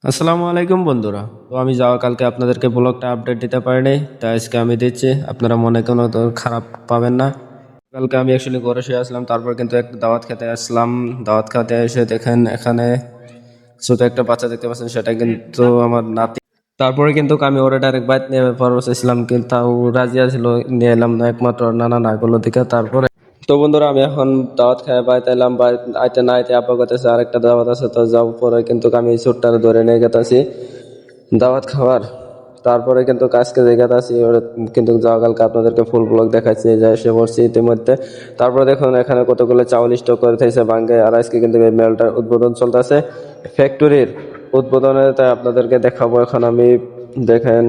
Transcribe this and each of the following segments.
আসসালামু আলাইকুম বন্ধুরা। তো আমি যাওয়া কালকে আপনাদেরকে ব্লগটা আপডেট দিতে পারিনি, তাই আজকে আমি দিচ্ছি। আপনারা মনে কোনো তো খারাপ পাবেন না। কালকে আমি অ্যাকচুয়ালি ঘরে শুয়ে আসলাম, তারপর কিন্তু একটা দাওয়াত খেতে আসলাম। দাওয়াত খেতে এসে দেখেন এখানে ছোট একটা বাচ্চা দেখতে পাচ্ছেন, সেটা কিন্তু আমার নাতি। তারপরে কিন্তু আমি ওরা ডাইরেক্ট বাইক নিয়ে পরবর্তীছিলাম, কিন্তু তাও রাজি ছিল, নিয়ে এলাম না, একমাত্র নানা না করলো দিকে। তারপরে তো বন্ধুরা আমি এখন দাওয়াত খাই বাড়িতে এলাম। বাড়িতে আইতে না আইতে আব্বা কাছে আরেকটা দাওয়াত আছে, তো যাওয়ার পরে কিন্তু আমি সুটটা ধরে নিয়ে গেতাছি দাওয়াত খাবার। তারপরে কিন্তু কাজকে জায়গাতে আছি, ওরা কিন্তু যাওয়া কালকে আপনাদেরকে ফুল ব্লগ দেখাচ্ছি, যে এসে পড়ছি ইতিমধ্যে। তারপরে দেখুন এখানে কতগুলো চাউল স্টক করে থাকছে ভাঙ্গে, আর আজকে কিন্তু এই মেলটার উদ্বোধন চলতেছে, ফ্যাক্টরির উদ্বোধনে, তাই আপনাদেরকে দেখাবো এখন আমি। দেখেন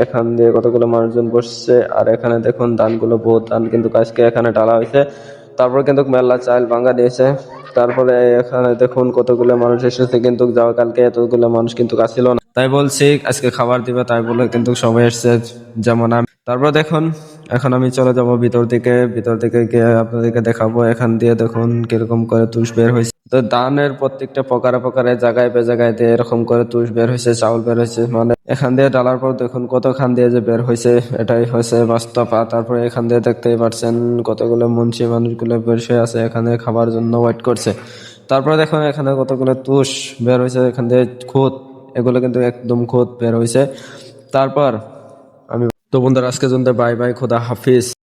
এখান দিয়ে কতগুলো মানুষজন বসছে, আর এখানে দেখুন ধানগুলো, বহুত ধান কিন্তু আজকে এখানে ঢালা হয়েছে। তারপর কিন্তু মেলা চাল ভাঙ্গা দিয়েছে। তারপরে এখানে দেখুন কতগুলো মানুষ এসেছে, কিন্তু যাওয়া কালকে এতগুলো মানুষ কিন্তু আসছিল না, তাই বলছি আজকে খাবার দিবে, তাই বলে কিন্তু সবাই এসছে, যেমন আমি। তারপর দেখুন এখন আমি চলে যাব ভিতর দিকে। ভিতর দিকে গিয়ে আপনাদেরকে দেখাবো। এখান দিয়ে দেখুন কিরকম করে তুষ বের হয়েছে। তো ধানের প্রত্যেকটা প্রকারে প্রকারে জায়গায় বে জায়গায় দিয়ে এরকম করে তুষ বের হয়েছে, চাউল বের হয়েছে, মানে এখান দিয়ে ডালার পর দেখুন কত খান দিয়ে যে বের হয়েছে, এটাই হয়েছে বাস্তব। আর তারপরে এখান দিয়ে দেখতেই পাচ্ছেন কতগুলো মুন্সি মানুষগুলো বসে আছে, এখানে খাবার জন্য ওয়েট করছে। তারপরে দেখুন এখানে কতগুলো তুষ বের হয়েছে, এখান দিয়ে খুদ, এগুলো কিন্তু একদম খুদ বের হয়েছে। তারপর আমি তো বন্ধুরা আজকে জন্য বাই বাই, খোদা হাফিজ।